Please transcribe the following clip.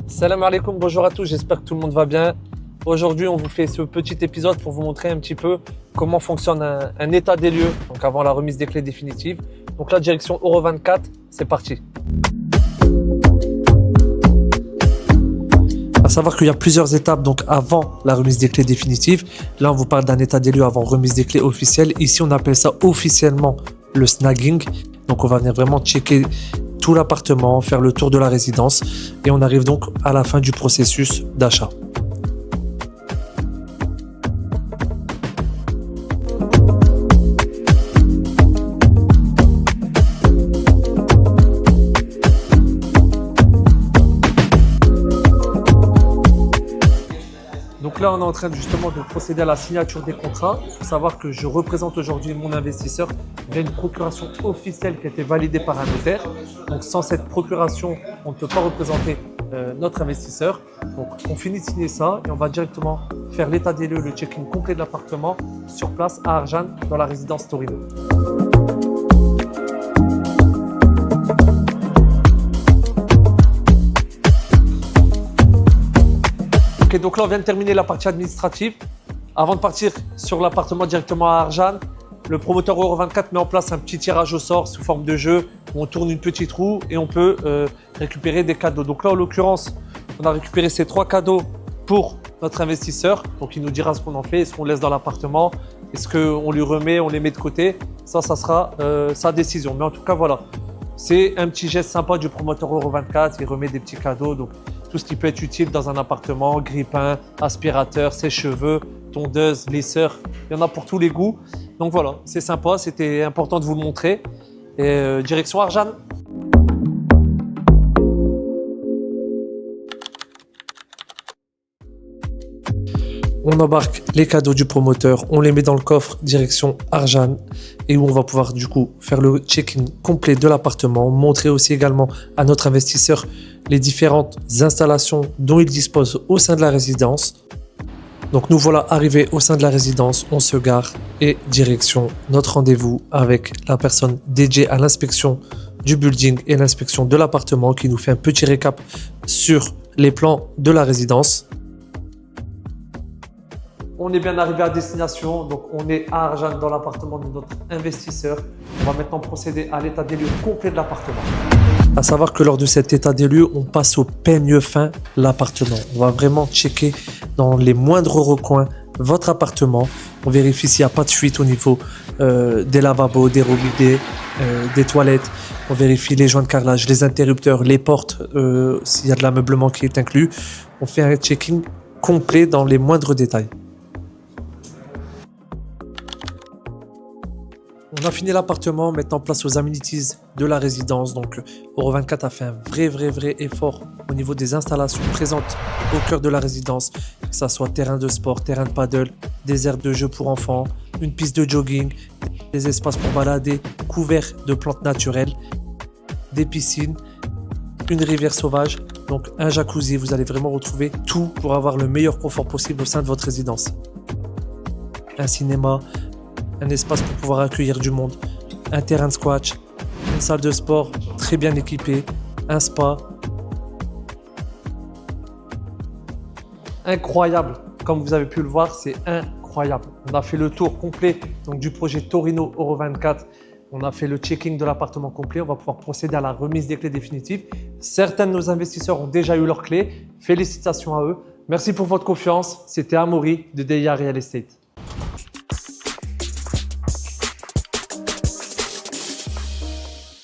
Salam alaikum, bonjour à tous, j'espère que tout le monde va bien. Aujourd'hui, on vous fait ce petit épisode pour vous montrer un petit peu comment fonctionne un état des lieux, donc avant la remise des clés définitives. Donc la direction Euro 24, c'est parti. À savoir qu'il y a plusieurs étapes donc avant la remise des clés définitives. Là, on vous parle d'un état des lieux avant remise des clés officielle. Ici, on appelle ça officiellement le snagging. Donc, on va venir vraiment checker tout l'appartement, faire le tour de la résidence et on arrive donc à la fin du processus d'achat. Donc là, on est en train justement de procéder à la signature des contrats. Il faut savoir que je représente aujourd'hui mon investisseur via une procuration officielle qui a été validée par un notaire. Donc sans cette procuration, on ne peut pas représenter notre investisseur. Donc on finit de signer ça et on va directement faire l'état des lieux, le check-in complet de l'appartement sur place à Arjan dans la résidence Torino. Ok, donc là, on vient de terminer la partie administrative. Avant de partir sur l'appartement directement à Arjan, le promoteur Euro 24 met en place un petit tirage au sort sous forme de jeu où on tourne une petite roue et on peut récupérer des cadeaux. Donc là, en l'occurrence, on a récupéré ces 3 cadeaux pour notre investisseur. Donc, il nous dira ce qu'on en fait, est-ce qu'on laisse dans l'appartement, est-ce qu'on lui remet, on les met de côté. Ça sera sa décision. Mais en tout cas, voilà. C'est un petit geste sympa du promoteur Euro 24. Il remet des petits cadeaux. Donc, tout ce qui peut être utile dans un appartement, grille-pain, aspirateur, sèche-cheveux, tondeuse, lisseur, il y en a pour tous les goûts. Donc voilà, c'est sympa, c'était important de vous le montrer. Et direction Arjan. On embarque les cadeaux du promoteur, on les met dans le coffre direction Arjan et où on va pouvoir du coup faire le check-in complet de l'appartement, montrer aussi également à notre investisseur les différentes installations dont il dispose au sein de la résidence. Donc nous voilà arrivés au sein de la résidence, on se gare et direction notre rendez-vous avec la personne dédiée à l'inspection du building et l'inspection de l'appartement qui nous fait un petit récap sur les plans de la résidence. On est bien arrivé à destination, donc on est à Arjan dans l'appartement de notre investisseur. On va maintenant procéder à l'état des lieux complet de l'appartement. À savoir que lors de cet état des lieux, on passe au peigne fin l'appartement. On va vraiment checker dans les moindres recoins votre appartement. On vérifie s'il n'y a pas de fuite au niveau des lavabos, des robinets, des toilettes. On vérifie les joints de carrelage, les interrupteurs, les portes, s'il y a de l'ameublement qui est inclus. On fait un checking complet dans les moindres détails. On a fini l'appartement, maintenant place aux amenities de la résidence. Donc Euro 24 a fait un vrai effort au niveau des installations présentes au cœur de la résidence. Que ce soit terrain de sport, terrain de paddle, des aires de jeu pour enfants, une piste de jogging, des espaces pour balader, couverts de plantes naturelles, des piscines, une rivière sauvage, donc un jacuzzi. Vous allez vraiment retrouver tout pour avoir le meilleur confort possible au sein de votre résidence. Un cinéma, un espace pour pouvoir accueillir du monde, un terrain de squash, une salle de sport très bien équipée, un spa. Incroyable, comme vous avez pu le voir, c'est incroyable. On a fait le tour complet donc, du projet Torino Euro 24. On a fait le checking de l'appartement complet. On va pouvoir procéder à la remise des clés définitives. Certains de nos investisseurs ont déjà eu leurs clés. Félicitations à eux. Merci pour votre confiance. C'était Amaury de DIA Real Estate.